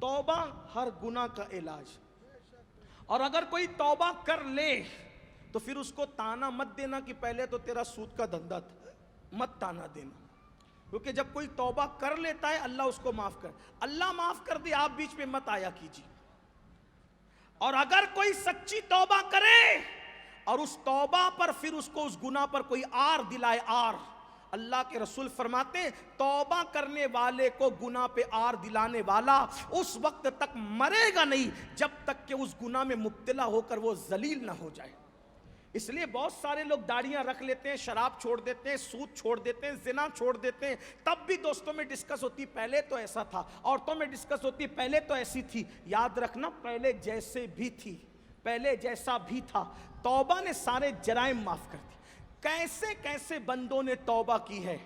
توبہ ہر گناہ کا علاج. اور اگر کوئی توبہ کر لے تو پھر اس کو تانا مت دینا کہ پہلے تو تیرا سود کا دھندا تھا، مت تانا دینا. کیونکہ جب کوئی توبہ کر لیتا ہے اللہ اس کو معاف کر. اللہ معاف کر دے، آپ بیچ میں مت آیا کیجیے. اور اگر کوئی سچی توبہ کرے اور اس توبہ پر پھر اس کو اس گناہ پر کوئی آر دلائے، آر، اللہ کے رسول فرماتے ہیں توبہ کرنے والے کو گناہ پہ آر دلانے والا اس وقت تک مرے گا نہیں جب تک کہ اس گناہ میں مبتلا ہو کر وہ ذلیل نہ ہو جائے. اس لیے بہت سارے لوگ داڑیاں رکھ لیتے ہیں، شراب چھوڑ دیتے ہیں، سود چھوڑ دیتے ہیں، زنا چھوڑ دیتے ہیں، تب بھی دوستوں میں ڈسکس ہوتی پہلے تو ایسا تھا، عورتوں میں ڈسکس ہوتی پہلے تو ایسی تھی. یاد رکھنا پہلے جیسے بھی تھی، پہلے جیسا بھی تھا، توبہ نے سارے جرائم معاف کر دی. کیسے کیسے بندوں نے توبہ کی ہے،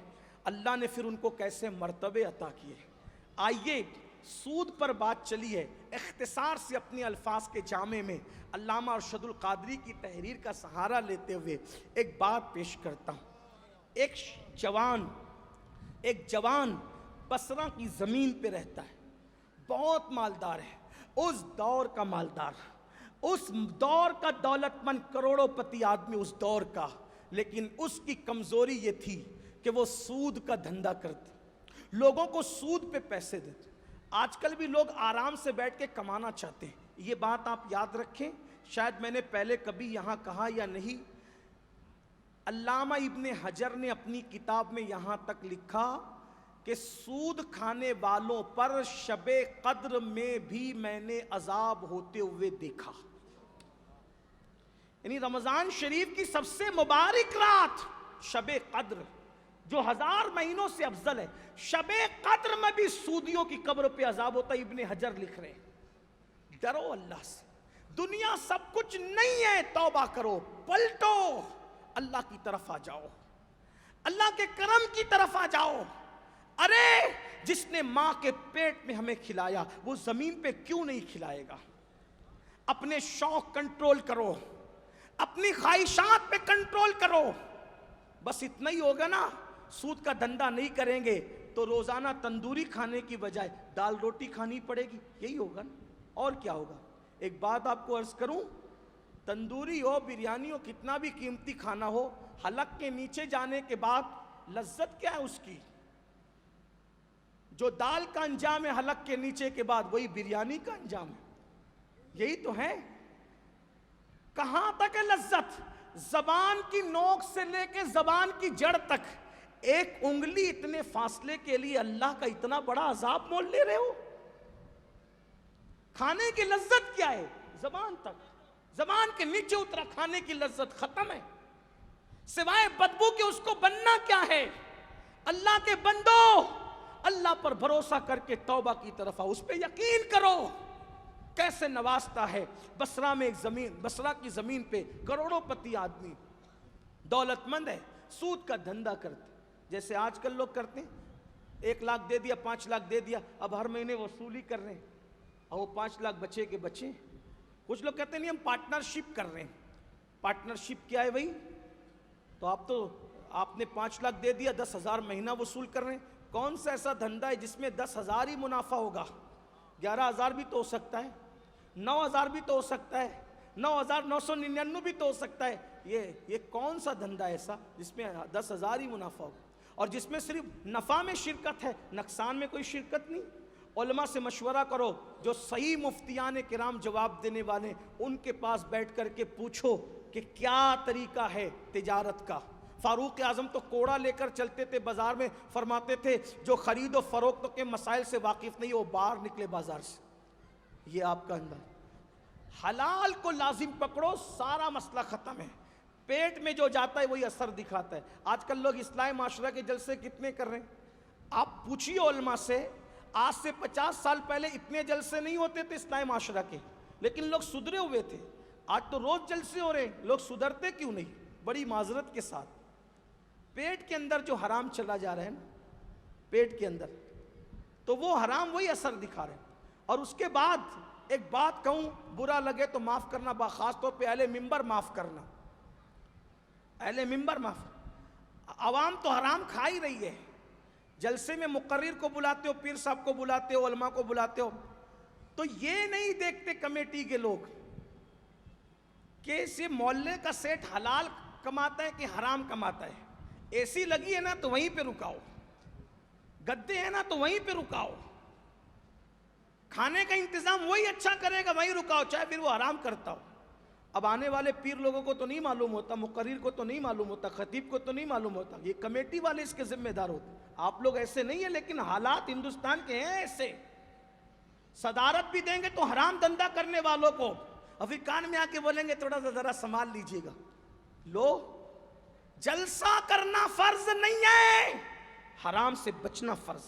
اللہ نے پھر ان کو کیسے مرتبے عطا کیے. آئیے سود پر بات چلی ہے، اختصار سے اپنے الفاظ کے جامع میں علامہ ارشد القادری کی تحریر کا سہارا لیتے ہوئے ایک بات پیش کرتا ہوں. ایک جوان بصرہ کی زمین پہ رہتا ہے، بہت مالدار ہے، اس دور کا مالدار، اس دور کا دولت مند کروڑوں پتی آدمی اس دور کا. لیکن اس کی کمزوری یہ تھی کہ وہ سود کا دھندا کرتے، لوگوں کو سود پہ پیسے دیتے. آج کل بھی لوگ آرام سے بیٹھ کے کمانا چاہتے ہیں. یہ بات آپ یاد رکھیں، شاید میں نے پہلے کبھی یہاں کہا یا نہیں. علامہ ابن حجر نے اپنی کتاب میں یہاں تک لکھا کہ سود کھانے والوں پر شب قدر میں بھی میں نے عذاب ہوتے ہوئے دیکھا. یعنی رمضان شریف کی سب سے مبارک رات شب قدر جو 1000 مہینوں سے افضل ہے، شب قدر میں بھی سودیوں کی قبر پہ عذاب ہوتا ہے. ابن حجر لکھ رہے ہیں ڈرو اللہ سے، دنیا سب کچھ نہیں ہے، توبہ کرو، پلٹو، اللہ کی طرف آ جاؤ، اللہ کے کرم کی طرف آ جاؤ. ارے جس نے ماں کے پیٹ میں ہمیں کھلایا وہ زمین پہ کیوں نہیں کھلائے گا؟ اپنے شوق کنٹرول کرو، اپنی خواہشات پہ کنٹرول کرو. بس اتنا ہی ہوگا نا. سود کا دھندا نہیں کریں گے تو روزانہ تندوری کھانے کی بجائے دال روٹی کھانی پڑے گی، یہی ہوگا نا. اور کیا ہوگا؟ ایک بات آپ کو عرض کروں، تندوری ہو، بریانی ہو، کتنا بھی قیمتی کھانا ہو، حلق کے نیچے جانے کے بعد لذت کیا ہے اس کی؟ جو دال کا انجام ہے حلق کے نیچے کے بعد، وہی بریانی کا انجام ہے. یہی تو ہے. کہاں تک ہے لذت؟ زبان کی نوک سے لے کے زبان کی جڑ تک ایک انگلی اتنے فاصلے کے لیے اللہ کا اتنا بڑا عذاب مول لے رہے ہو. کھانے کی لذت کیا ہے؟ زبان تک، زبان کے نیچے اترا کھانے کی لذت ختم ہے. سوائے بدبو کے اس کو بننا کیا ہے؟ اللہ کے بندو، اللہ پر بھروسہ کر کے توبہ کی طرف آؤ، اس پہ یقین کرو کیسے نوازتا ہے. بصرہ میں ایک زمین، بصرہ کی زمین پہ کروڑوں پتی آدمی دولت مند ہے، سود کا دھندا کرتے جیسے آج کل لوگ کرتے ہیں. 1 لاکھ دے دیا، 5 لاکھ دے دیا، اب ہر مہینے وصولی کر رہے ہیں، اور وہ 5 لاکھ بچے کے بچے. کچھ لوگ کہتے ہیں نہیں ہم پارٹنرشپ کر رہے ہیں. پارٹنرشپ کیا ہے بھائی؟ تو آپ نے 5 لاکھ دے دیا، 10,000 مہینہ وصول کر رہے ہیں. کون سا ایسا دھندا ہے جس میں 10,000 ہی منافع ہوگا؟ 11,000 بھی تو ہو سکتا ہے، 9,000 بھی تو ہو سکتا ہے، 9,999 بھی تو ہو سکتا ہے. یہ کون سا دھندا ایسا جس میں 10,000 ہی منافع ہوگا اور جس میں صرف نفع میں شرکت ہے، نقصان میں کوئی شرکت نہیں؟ علماء سے مشورہ کرو، جو صحیح مفتیان کرام جواب دینے والے، ان کے پاس بیٹھ کر کے پوچھو کہ کیا طریقہ ہے تجارت کا. فاروق اعظم تو کوڑا لے کر چلتے تھے بازار میں، فرماتے تھے جو خرید و فروخت کے مسائل سے واقف نہیں وہ باہر نکلے بازار سے. یہ آپ کا انداز. حلال کو لازم پکڑو، سارا مسئلہ ختم ہے. پیٹ میں جو جاتا ہے وہی اثر دکھاتا ہے. آج کل لوگ اصلاح معاشرہ کے جلسے کتنے کر رہے ہیں؟ آپ پوچھیے علماء سے، آج سے 50 سال پہلے اتنے جلسے نہیں ہوتے تھے اصلاح معاشرہ کے، لیکن لوگ سدھرے ہوئے تھے. آج تو روز جلسے ہو رہے ہیں، لوگ سدھرتے کیوں نہیں؟ بڑی معذرت کے ساتھ پیٹ کے اندر جو حرام چلا جا رہا ہے نا، پیٹ کے اندر، تو وہ حرام وہی اثر دکھا رہے ہیں. اور اس کے بعد ایک بات کہوں، برا لگے تو معاف کرنا، خاص طور پہ اہل ممبر معاف کرنا، اہل ممبر معاف. عوام تو حرام کھا ہی رہی ہے. جلسے میں مقرر کو بلاتے ہو، پیر صاحب کو بلاتے ہو، علماء کو بلاتے ہو، تو یہ نہیں دیکھتے کمیٹی کے لوگ کہ اسے محلے کا سیٹ حلال کماتا ہے کہ حرام کماتا ہے. اے سی لگی ہے نا تو وہیں پہ رکاؤ, گدے ہیں نا تو وہیں پہ رکاؤ, کھانے کا انتظام وہی اچھا کرے گا وہیں رکاؤ, چاہے پھر وہ حرام کرتا ہو. اب آنے والے پیر لوگوں کو تو نہیں معلوم ہوتا, مقرر کو تو نہیں معلوم ہوتا, خطیب کو تو نہیں معلوم ہوتا, یہ کمیٹی والے اس کے ذمہ دار ہوتے. آپ لوگ ایسے نہیں ہیں, لیکن حالات ہندوستان کے ہیں ایسے. صدارت بھی دیں گے تو حرام دھندا کرنے والوں کو, اور پھر کان میں آ کے بولیں گے تھوڑا سا ذرا سنبھال لیجئے گا. لو, جلسہ کرنا فرض نہیں ہے, حرام سے بچنا فرض.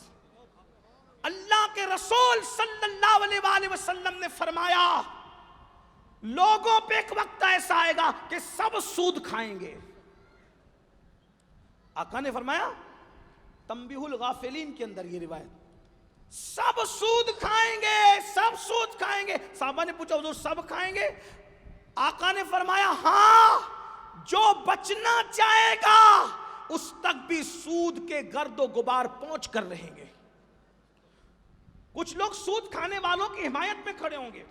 اللہ کے رسول صلی اللہ علیہ وآلہ وسلم نے فرمایا لوگوں پہ ایک وقت ایسا آئے گا کہ سب سود کھائیں گے. آقا نے فرمایا تنبیہ الغافلین کے اندر یہ روایت, سب سود کھائیں گے, سب سود کھائیں گے. صحابہ نے پوچھا حضور سب کھائیں گے؟ آقا نے فرمایا ہاں, جو بچنا چاہے گا اس تک بھی سود کے گرد و غبار پہنچ کر رہیں گے. کچھ لوگ سود کھانے والوں کی حمایت میں کھڑے ہوں گے,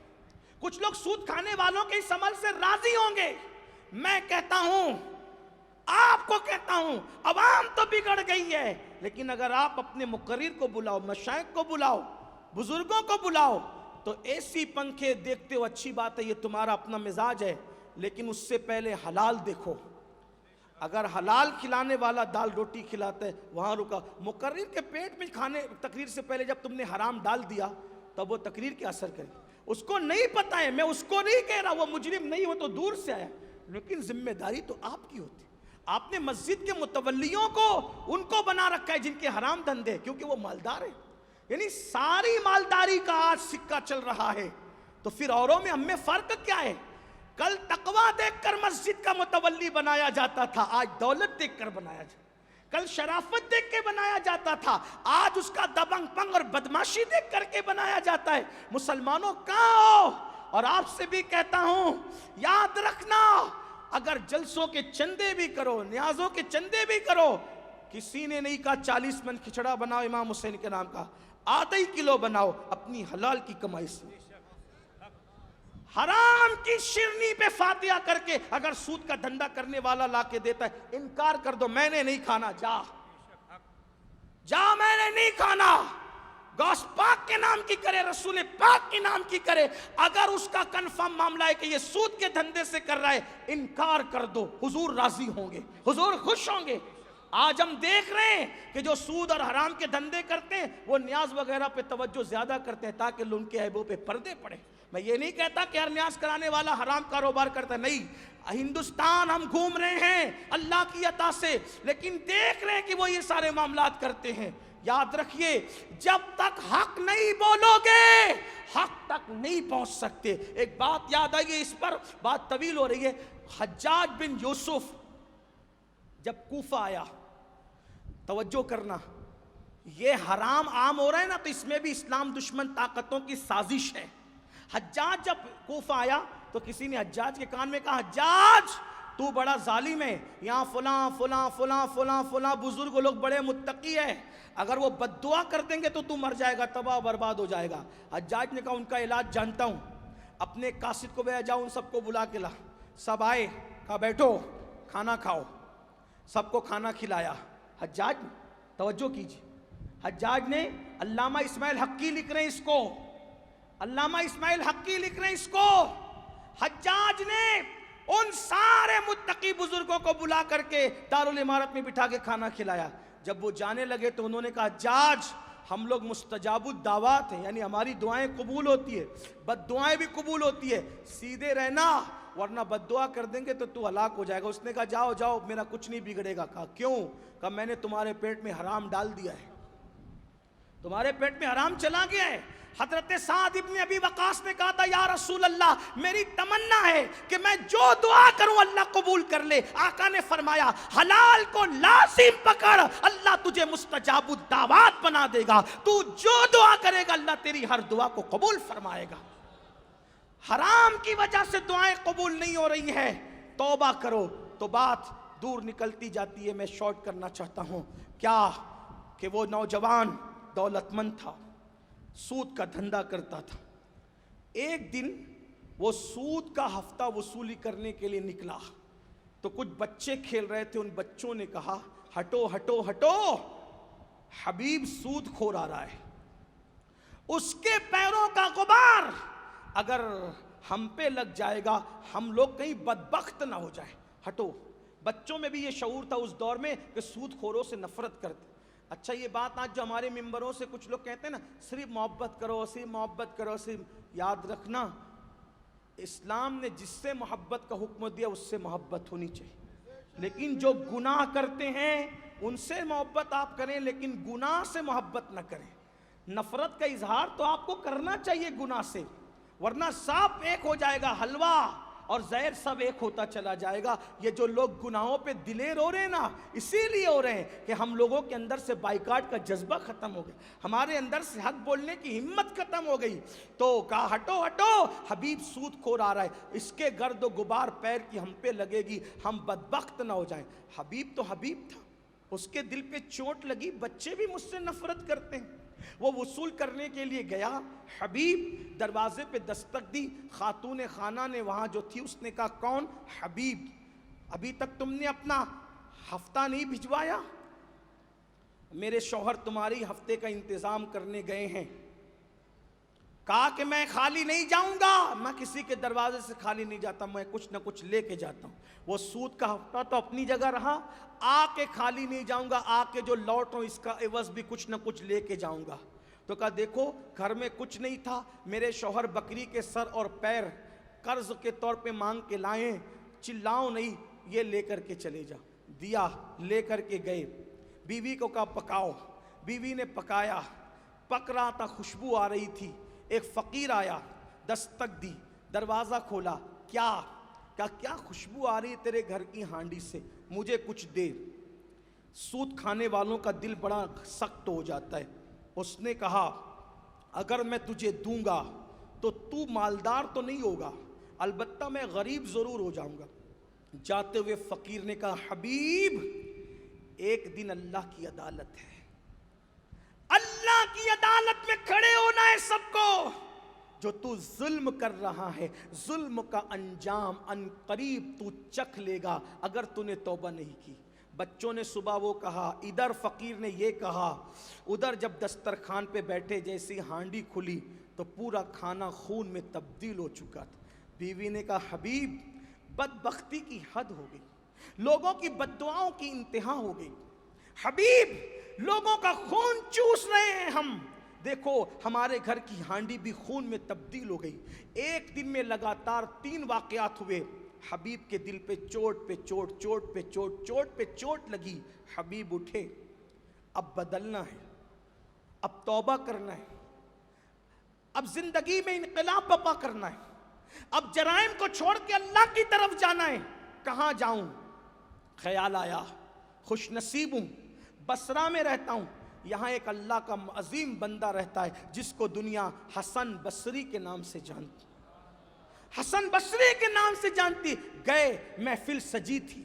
کچھ لوگ سود کھانے والوں کے اس عمل سے راضی ہوں گے. میں کہتا ہوں, آپ کو کہتا ہوں, عوام تو بگڑ گئی ہے, لیکن اگر آپ اپنے مقرر کو بلاؤ, مشائخ کو بلاؤ, بزرگوں کو بلاؤ, تو اے سی پنکھے دیکھتے ہو اچھی بات ہے, یہ تمہارا اپنا مزاج ہے, لیکن اس سے پہلے حلال دیکھو. اگر حلال کھلانے والا دال روٹی کھلاتا ہے وہاں رکا. مقرر کے پیٹ میں کھانے تقریر سے پہلے جب تم نے حرام ڈال دیا تب وہ تقریر کیا اثر کرے. اس کو نہیں پتا ہے, میں اس کو نہیں کہہ رہا, وہ مجرم نہیں, وہ تو دور سے آیا, لیکن ذمہ داری تو آپ کی ہوتی. آپ نے مسجد کے متولیوں کو ان کو بنا رکھا ہے جن کے حرام دھندے, کیونکہ وہ مالدار ہیں. یعنی ساری مالداری کا آج سکہ چل رہا ہے, تو پھر اوروں میں ہم میں فرق کیا ہے؟ کل تقوی دیکھ کر مسجد کا متولی بنایا جاتا تھا, آج دولت دیکھ کر بنایا جاتا. کل شرافت دیکھ کے بنایا جاتا تھا, آج اس کا دبنگ پنگ اور بدماشی دیکھ کر کے بنایا جاتا ہے. مسلمانوں کہاں ہو؟ اور آپ سے بھی کہتا ہوں, یاد رکھنا, اگر جلسوں کے چندے بھی کرو, نیازوں کے چندے بھی کرو, کسی نے نہیں کہا 40 من کھچڑا بناؤ امام حسین کے نام کا, آدھا ہی کلو بناؤ اپنی حلال کی کمائی سے. حرام کی شرنی پہ فاتحہ کر کے اگر سود کا دھندا کرنے والا لا کے دیتا ہے, انکار کر دو, میں نے نہیں کھانا, جا میں نے نہیں کھانا. غوث پاک کے نام کی کرے, رسول پاک کے نام کی کرے, اگر اس کا کنفرم معاملہ ہے کہ یہ سود کے دھندے سے کر رہا ہے, انکار کر دو, حضور راضی ہوں گے, حضور خوش ہوں گے. آج ہم دیکھ رہے ہیں کہ جو سود اور حرام کے دھندے کرتے ہیں وہ نیاز وغیرہ پہ توجہ زیادہ کرتے ہیں تاکہ ان کے عیبوں پہ پردے پڑے. میں یہ نہیں کہتا کہ ہر نیاز کرانے والا حرام کاروبار کرتا ہے, نہیں. ہندوستان ہم گھوم رہے ہیں اللہ کی عطا سے, لیکن دیکھ رہے ہیں کہ وہ یہ سارے معاملات کرتے ہیں. یاد رکھیے, جب تک حق نہیں بولو گے حق تک نہیں پہنچ سکتے. ایک بات یاد آئیے, اس پر بات طویل ہو رہی ہے. حجاج بن یوسف جب کوفہ آیا, توجہ کرنا, یہ حرام عام ہو رہا ہے نا, تو اس میں بھی اسلام دشمن طاقتوں کی سازش ہے. حجاج جب کوفہ آیا تو کسی نے حجاج کے کان میں کہا, حجاج تو بڑا ظالم ہے, یہاں فلاں فلاں فلاں فلاں فلاں بزرگ لوگ بڑے متقی ہیں, اگر وہ بد دعا کر دیں گے تو مر جائے گا, تباہ برباد ہو جائے گا. حجاج نے کہا ان کا علاج جانتا ہوں, اپنے قاصد کو بھیجا, جاؤ ان سب کو بلا کے لا. سب آئے, کہا بیٹھو کھانا کھاؤ, سب کو کھانا کھلایا. حجاج توجہ کیجیے, حجاج نے, علامہ اسماعیل حقی لکھ رہے ہیں اس کو, علامہ اسماعیل حقی لکھ رہے ہیں اس کو, حجاج نے ان سارے متقی بزرگوں کو بلا کر کے دارالامارت میں بٹھا کے کھانا کھلایا. جب وہ جانے لگے تو انہوں نے کہا, حجاج ہم لوگ مستجاب الدعوات ہیں, یعنی ہماری دعائیں قبول ہوتی ہے, بد دعائیں بھی قبول ہوتی ہے, سیدھے رہنا ورنہ بد دعا کر دیں گے تو تو ہلاک ہو جائے گا. اس نے کہا جاؤ جاؤ میرا کچھ نہیں بگڑے گا. کہا کیوں؟ کہا میں نے تمہارے پیٹ میں حرام ڈال دیا ہے, تمہارے پیٹ میں حرام چلا گیا ہے. حضرت سعد ابن ابی وقاص نے کہا تھا, یا رسول اللہ میری تمنا ہے کہ میں جو دعا کروں اللہ قبول کر لے. آقا نے فرمایا حلال کو لازم پکڑ, اللہ تجھے مستجاب الدعوات بنا دے گا, تو جو دعا کرے گا اللہ تیری ہر دعا کو قبول فرمائے گا. حرام کی وجہ سے دعائیں قبول نہیں ہو رہی ہیں, توبہ کرو تو بات دور نکلتی جاتی ہے. میں شارٹ کرنا چاہتا ہوں, کیا کہ وہ نوجوان دولت مند تھا, سود کا دھندا کرتا تھا, ایک دن وہ سود کا ہفتہ وصولی کرنے کے لیے نکلا تو کچھ بچے کھیل رہے تھے. ان بچوں نے کہا ہٹو ہٹو ہٹو, حبیب سود خور آ رہا ہے, اس کے پیروں کا غبار اگر ہم پہ لگ جائے گا ہم لوگ کہیں بدبخت نہ ہو جائیں, ہٹو. بچوں میں بھی یہ شعور تھا اس دور میں کہ سود خوروں سے نفرت کرتے. اچھا یہ بات آج جو ہمارے ممبروں سے کچھ لوگ کہتے ہیں نا, صرف محبت کرو, صرف محبت کرو, صرف, یاد رکھنا اسلام نے جس سے محبت کا حکم دیا اس سے محبت ہونی چاہیے, لیکن جو گناہ کرتے ہیں ان سے محبت آپ کریں لیکن گناہ سے محبت نہ کریں. نفرت کا اظہار تو آپ کو کرنا چاہیے گناہ سے, ورنہ سب ایک ہو جائے گا, حلوہ اور زہر سب ایک ہوتا چلا جائے گا. یہ جو لوگ گناہوں پہ دلیر ہو رہے ہیں نا, اسی لیے ہو رہے ہیں کہ ہم لوگوں کے اندر سے بائیکاٹ کا جذبہ ختم ہو گیا, ہمارے اندر سے حق بولنے کی ہمت ختم ہو گئی. تو کہا ہٹو ہٹو, حبیب سود خور آ رہا ہے, اس کے گرد و غبار پیر کی ہم پہ لگے گی, ہم بدبخت نہ ہو جائیں. حبیب تو حبیب تھا, اس کے دل پہ چوٹ لگی. بچے بھی مجھ سے نفرت کرتے ہیں. وہ وصول کرنے کے لیے گیا, حبیب دروازے پہ دستک دی. خاتون خانہ نے وہاں جو تھی اس نے کہا کون؟ حبیب, ابھی تک تم نے اپنا ہفتہ نہیں بھجوایا؟ میرے شوہر تمہاری ہفتے کا انتظام کرنے گئے ہیں. کہا کہ میں خالی نہیں جاؤں گا, میں کسی کے دروازے سے خالی نہیں جاتا, میں کچھ نہ کچھ لے کے جاتا ہوں. وہ سود کا ہفتہ تو اپنی جگہ رہا, آ کے خالی نہیں جاؤں گا, آ کے جو لوٹوں اس کا عوض بھی کچھ نہ کچھ لے کے جاؤں گا. تو کہا دیکھو گھر میں کچھ نہیں تھا, میرے شوہر بکری کے سر اور پیر قرض کے طور پہ مانگ کے لائیں, چلاؤ نہیں, یہ لے کر کے چلے جا. دیا, لے کر کے گئے. بیوی کو کہا پکاؤ, بیوی نے پکایا. پک رہا تھا, خوشبو آ رہی تھی. ایک فقیر آیا, دستک دی, دروازہ کھولا. کیا؟ کیا خوشبو آ رہی ہے تیرے گھر کی ہانڈی سے, مجھے کچھ دے. سود کھانے والوں کا دل بڑا سخت ہو جاتا ہے. اس نے کہا اگر میں تجھے دوں گا تو تو مالدار تو نہیں ہوگا, البتہ میں غریب ضرور ہو جاؤں گا. جاتے ہوئے فقیر نے کہا حبیب ایک دن اللہ کی عدالت ہے, اللہ کی عدالت میں کھڑے ہونا ہے سب کو. جو تو ظلم کر رہا ہے, ظلم کا انجام ان قریب تو چکھ لے گا اگر تو نے توبہ نہیں کی. بچوں نے صبح وہ کہا, ادھر فقیر نے یہ کہا, ادھر جب دسترخوان پہ بیٹھے جیسی ہانڈی کھلی تو پورا کھانا خون میں تبدیل ہو چکا تھا. بیوی نے کہا حبیب بدبختی کی حد ہو گئی, لوگوں کی بددعاؤں کی انتہا ہو گئی. حبیب لوگوں کا خون چوس رہے ہیں ہم, دیکھو ہمارے گھر کی ہانڈی بھی خون میں تبدیل ہو گئی. ایک دن میں لگاتار 3 واقعات ہوئے. حبیب کے دل پہ چوٹ پہ چوٹ, چوٹ پہ چوٹ, چوٹ پہ چوٹ لگی. حبیب اٹھے, اب بدلنا ہے, اب توبہ کرنا ہے, اب زندگی میں انقلاب برپا کرنا ہے, اب جرائم کو چھوڑ کے اللہ کی طرف جانا ہے. کہاں جاؤں؟ خیال آیا خوش نصیب ہوں, بصرہ میں رہتا ہوں, یہاں ایک اللہ کا عظیم بندہ رہتا ہے جس کو دنیا حسن بصری کے نام سے جانتی, حسن بصری کے نام سے جانتی. گئے, محفل سجی تھی.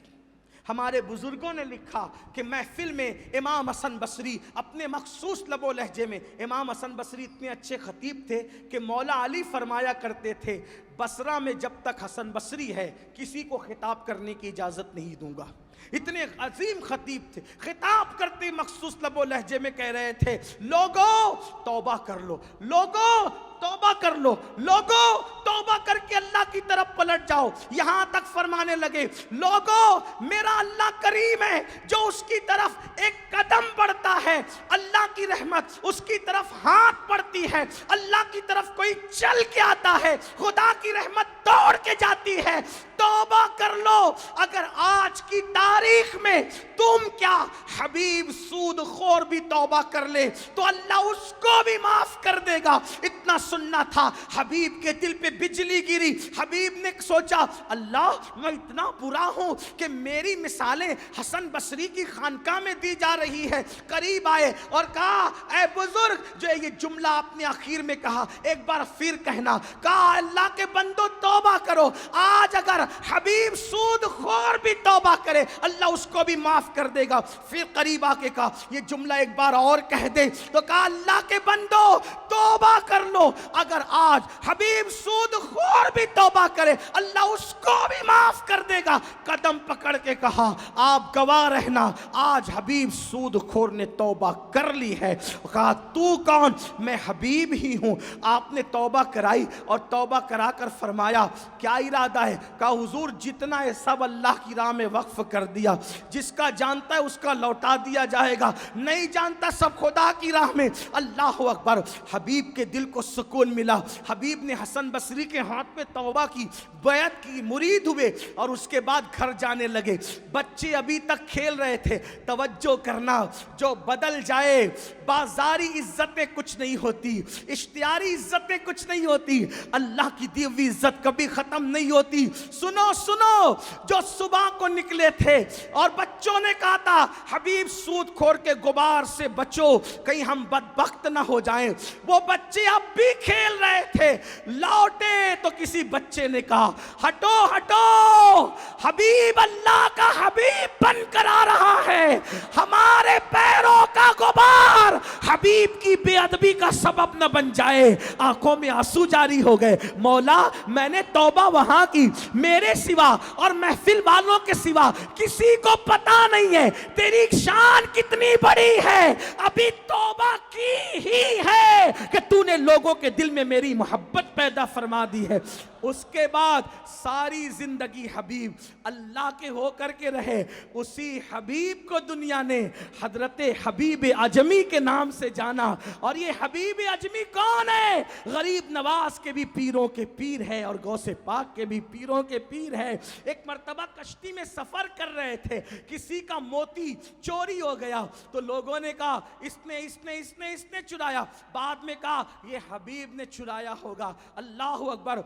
ہمارے بزرگوں نے لکھا کہ محفل میں امام حسن بصری اپنے مخصوص لب و لہجے میں, امام حسن بصری اتنے اچھے خطیب تھے کہ مولا علی فرمایا کرتے تھے بصرہ میں جب تک حسن بصری ہے کسی کو خطاب کرنے کی اجازت نہیں دوں گا. اتنے عظیم خطیب تھے, خطاب کرتے مخصوص لب و لہجے میں کہہ رہے تھے لوگو توبہ کر لو, لوگو توبہ کر لو, لوگو توبہ کر کے اللہ کی طرف پلٹ جاؤ. یہاں تک فرمانے لگے لوگو میرا اللہ کریم ہے, جو اس کی طرف ایک قدم بڑھتا ہے اللہ کی رحمت اس کی طرف ہاتھ بڑھتی ہے, اللہ کی طرف کوئی چل کے آتا ہے خدا کی رحمت دوڑ کے جاتی ہے. توبہ کر لو. اگر آج کی تاریخ میں تم کیا حبیب سود خور بھی توبہ کر لے تو اللہ اس کو بھی معاف کر دے گا. اتنا سننا تھا, حبیب کے دل پہ بجلی بجلی گری. حبیب نے سوچا اللہ میں اتنا برا ہوں کہ میری مثالیں حسن بصری کی خانقاہ میں دی جا رہی ہے. قریب آئے اور کہا اے بزرگ, جو یہ جملہ آپ نے آخر میں کہا ایک بار پھر کہنا. کہا اللہ کے بندو توبہ کرو, آج اگر حبیب سود خور بھی توبہ کرے اللہ اس کو بھی معاف کر دے گا. پھر قریب آ کے کہا یہ جملہ ایک بار اور کہہ دے. تو کہا اللہ کے بندو توبہ کر لو, اگر آج حبیب سود خور بھی توبہ کرے اللہ اس کو بھی معاف کر دے گا. قدم پکڑ کے کہا آپ گواہ رہنا, آج حبیب سود خور نے توبہ کر لی ہے. کہا تو کون؟ میں حبیب ہی ہوں. آپ نے توبہ کرائی اور توبہ کرا کر فرمایا کیا ارادہ ہے؟ کہا حضور جتنا ہے سب اللہ کی راہ میں وقف کر دیا, جس کا جانتا ہے اس کا لوٹا دیا جائے گا, نہیں جانتا سب خدا کی راہ میں. اللہ اکبر. حبیب کے دل کو سکون ملا. حبیب نے حسن بصری کے ہاتھ پہ توبہ کی, بیعت کی, مرید ہوئے اور اس کے بعد گھر جانے لگے. بچے ابھی تک کھیل رہے تھے. توجہ کرنا, جو بدل جائے بازاری عزتیں کچھ نہیں ہوتی, اشتہاری عزتیں کچھ نہیں ہوتی, اللہ کی دی ہوئی عزت کبھی ختم نہیں ہوتی. سنو سنو, جو صبح کو نکلے تھے اور بچوں نے کہا تھا حبیب سود خور کے غبار سے بچو کہیں ہم بدبخت نہ ہو جائیں, وہ بچے اب بھی کھیل رہے تھے. لوٹے تو کسی بچے نے کہا ہٹو ہٹو, حبیب اللہ کا حبیب بن کر آ رہا ہے, ہمارے پیروں کا غبار حبیب کی بے ادبی کا سبب نہ بن جائے. آنکھوں میں آنسو جاری ہو گئے. مولا میں نے توبہ وہاں کی, میرے سوا اور محفل والوں کے سوا کسی کو پتا نہیں ہے تیری شان کتنی بڑی ہے. ابھی توبہ کی ہی ہے کہ تو نے لوگوں کے دل میں میری محبت پیدا فرما دی ہے. اس کے بعد ساری زندگی حبیب اللہ کے ہو کر کے رہے. اسی حبیب کو دنیا نے حضرت حبیب اعجمی کے نام سے جانا. اور یہ حبیب اعجمی کون ہے؟ غریب نواز کے بھی پیروں کے پیر ہے اور غوث پاک کے بھی پیروں کے پیر ہے. ایک مرتبہ کشتی میں سفر کر رہے تھے, کسی کا موتی چوری ہو گیا تو لوگوں نے کہا اس نے چرایا. بعد میں کہا یہ حبیب نے چرایا ہوگا. اللہ اکبر.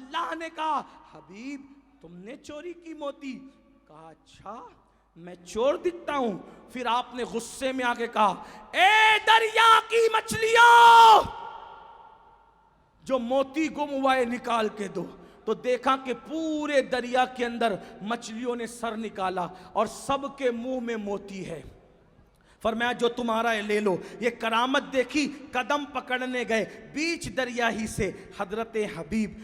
اللہ نے کہا حبیب تم نے چوری کی موتی؟ کہا اچھا میں چور دکھتا ہوں. پھر آپ نے غصے میں آ کے کہا اے دریا کی مچھلیوں, جو موتی گم ہوا ہے نکال کے دو. تو دیکھا کہ پورے دریا کے اندر مچھلیوں نے سر نکالا اور سب کے منہ میں موتی ہے. فرمایا جو تمہارا ہے لے لو. یہ کرامت دیکھی, قدم پکڑنے گئے, بیچ دریا ہی سے حضرت حبیب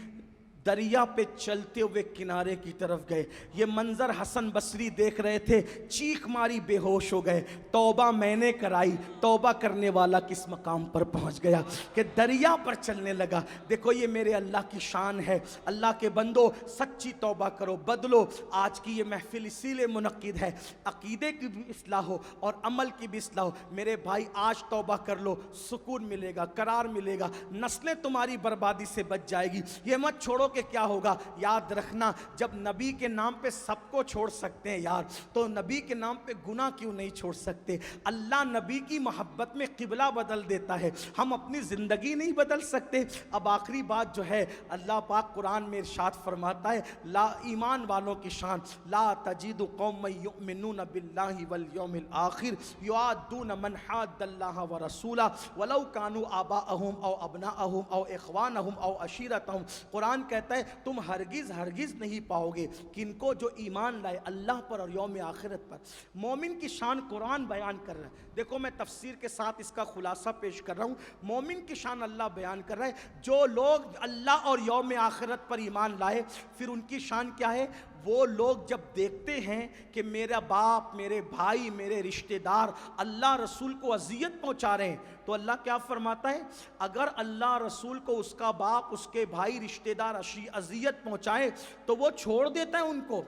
دریا پہ چلتے ہوئے کنارے کی طرف گئے. یہ منظر حسن بصری دیکھ رہے تھے, چیخ ماری بے ہوش ہو گئے. توبہ میں نے کرائی, توبہ کرنے والا کس مقام پر پہنچ گیا کہ دریا پر چلنے لگا. دیکھو یہ میرے اللہ کی شان ہے. اللہ کے بندو سچی توبہ کرو, بدلو. آج کی یہ محفل اسی لیے منعقد ہے, عقیدے کی بھی اصلاح ہو اور عمل کی بھی اصلاح ہو. میرے بھائی آج توبہ کر لو, سکون ملے گا, قرار ملے گا, نسلیں تمہاری بربادی سے بچ جائے گی. یہ مت چھوڑو کہ کیا ہوگا. یاد رکھنا جب نبی کے نام پہ سب کو چھوڑ سکتے ہیں یار, تو نبی کے نام پہ گناہ کیوں نہیں چھوڑ سکتے؟ اللہ نبی کی محبت میں قبلہ بدل دیتا ہے, ہم اپنی زندگی نہیں بدل سکتے. اب آخری بات جو ہے, اللہ پاک قرآن میں ارشاد فرماتا ہے لا ایمان والوں کی شان, لا تجد قوم یؤمنون باللہ والیوم الآخر یوادون من حاد اللہ ورسولہ ولو کانوا آباءہم او ابناءہم او اخوانہم او عشیرتہم. قرآن کہتا ہے تم ہرگز نہیں پاؤ گے کن کو جو ایمان لائے اللہ پر اور یوم آخرت پر. مومن کی شان قرآن بیان کر رہا ہے. دیکھو میں تفسیر کے ساتھ اس کا خلاصہ پیش کر رہا ہوں. مومن کی شان اللہ بیان کر رہا ہے, جو لوگ اللہ اور یوم آخرت پر ایمان لائے. پھر ان کی شان کیا ہے؟ وہ لوگ جب دیکھتے ہیں کہ میرا باپ, میرے بھائی, میرے رشتہ دار اللہ رسول کو اذیت پہنچا رہے ہیں, تو اللہ کیا فرماتا ہے؟ اگر اللہ رسول کو اس کا باپ, اس کے بھائی, رشتہ دار اذیت پہنچائے تو وہ چھوڑ دیتا ہے ان کو.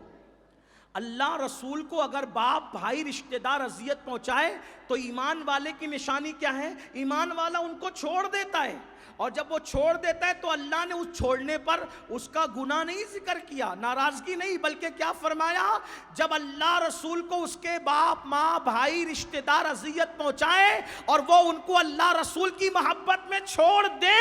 اللہ رسول کو اگر باپ بھائی رشتہ دار اذیت پہنچائے تو ایمان والے کی نشانی کیا ہے؟ ایمان والا ان کو چھوڑ دیتا ہے، اور جب وہ چھوڑ دیتا ہے تو اللہ نے اس چھوڑنے پر اس کا گناہ نہیں ذکر کیا، ناراضگی نہیں، بلکہ کیا فرمایا؟ جب اللہ رسول کو اس کے باپ ماں بھائی رشتہ دار اذیت پہنچائے اور وہ ان کو اللہ رسول کی محبت میں چھوڑ دے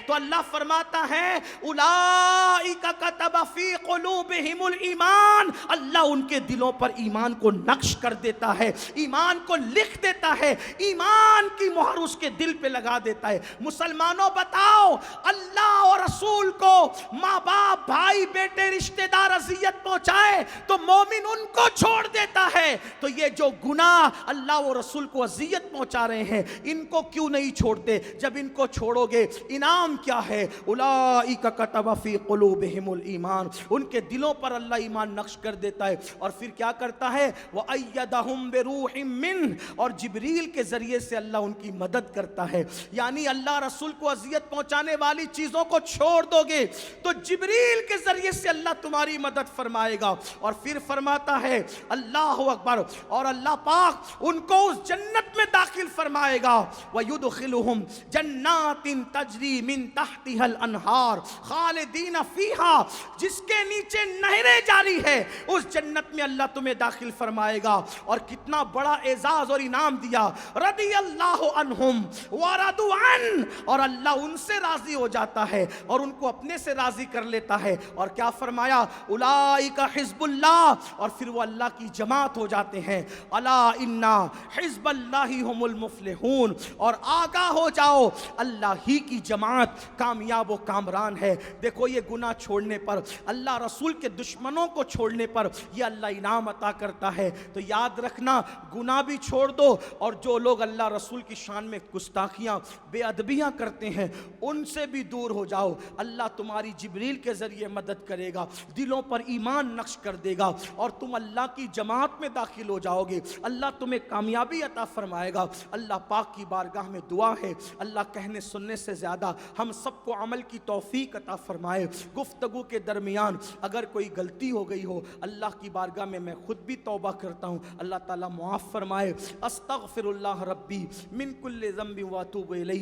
تو اللہ فرماتا ہے اولئک کتب فی قلوبہم الایمان، اللہ ان کے دلوں پر ایمان کو نقش کر دیتا ہے، ایمان کو لکھ دیتا ہے، ایمان کی مہر اس کے دل پہ لگا دیتا ہے۔ مسلمانوں بتاؤ، اللہ اور رسول کو ماں باپ بھائی بیٹے رشتہ دار اذیت پہنچائے تو مومن ان کو چھوڑ دیتا ہے، تو یہ جو گناہ اللہ اور رسول کو اذیت پہنچا رہے ہیں ان کو کیوں نہیں چھوڑتے؟ جب ان کو چھوڑو گے انعام کیا ہے؟ اولئک کتب فی قلوبہم الایمان، ان کے دلوں پر اللہ ایمان نقش کر دیتا ہے، اور پھر کیا کرتا ہے؟ وَأَيَّدَهُمْ بِرُوحٍ مِّنْهُ، اور جبریل کے ذریعے سے اللہ ان کی مدد کرتا ہے۔ یعنی اللہ رسول کو اذیت پہنچانے والی چیزوں کو چھوڑ دو گے تو جبریل کے ذریعے سے اللہ تمہاری مدد فرمائے گا، اور پھر فرماتا ہے اللہ اکبر، اور اللہ پاک ان کو اس جنت میں داخل فرمائے گا، وَيُدْخِلُهُمْ جَنَّاتٍ تَجْرِي مِن تَحْتِهَا الْأَنْهَارُ خَالِدِينَ فِيهَا، جس کے نیچے نہریں جاری ہے، اس جنت میں اللہ تمہیں داخل فرمائے گا۔ اور کتنا بڑا اعزاز اور انعام دیا، رضی اللہ عنہم ورضوا عنہ، اور اللہ ان سے راضی ہو جاتا ہے اور ان کو اپنے سے راضی کر لیتا ہے، اور کیا فرمایا؟ اولئک حزب اللہ، اور پھر وہ اللہ کی جماعت ہو جاتے ہیں۔ الا ان حزب اللہ هم المفلحون، اور آگاہ ہو جاؤ اللہ ہی کی جماعت کامیاب و کامران ہے۔ دیکھو یہ گناہ چھوڑنے پر، اللہ رسول کے دشمنوں کو چھوڑنے پر یہ اللہ انعام عطا کرتا ہے۔ تو یاد رکھنا، گناہ بھی چھوڑ دو، اور جو لوگ اللہ رسول کی شان میں گستاخیاں بے ادبیاں کرتے ہیں ان سے بھی دور ہو جاؤ، اللہ تمہاری جبریل کے ذریعے مدد کرے گا، دلوں پر ایمان نقش کر دے گا، اور تم اللہ کی جماعت میں داخل ہو جاؤ گے، اللہ تمہیں کامیابی عطا فرمائے گا۔ اللہ پاک کی بارگاہ میں دعا ہے اللہ کہنے سننے سے زیادہ ہم سب کو عمل کی توفیق عطا فرمائے۔ گفتگو کے درمیان اگر کوئی غلطی ہو گئی ہو اللہ کی بارگاہ میں خود بھی توبہ کرتا ہوں، اللہ تعالیٰ معاف فرمائے۔ استغفر اللہ ربی من کل ذنب واتوب الیہ۔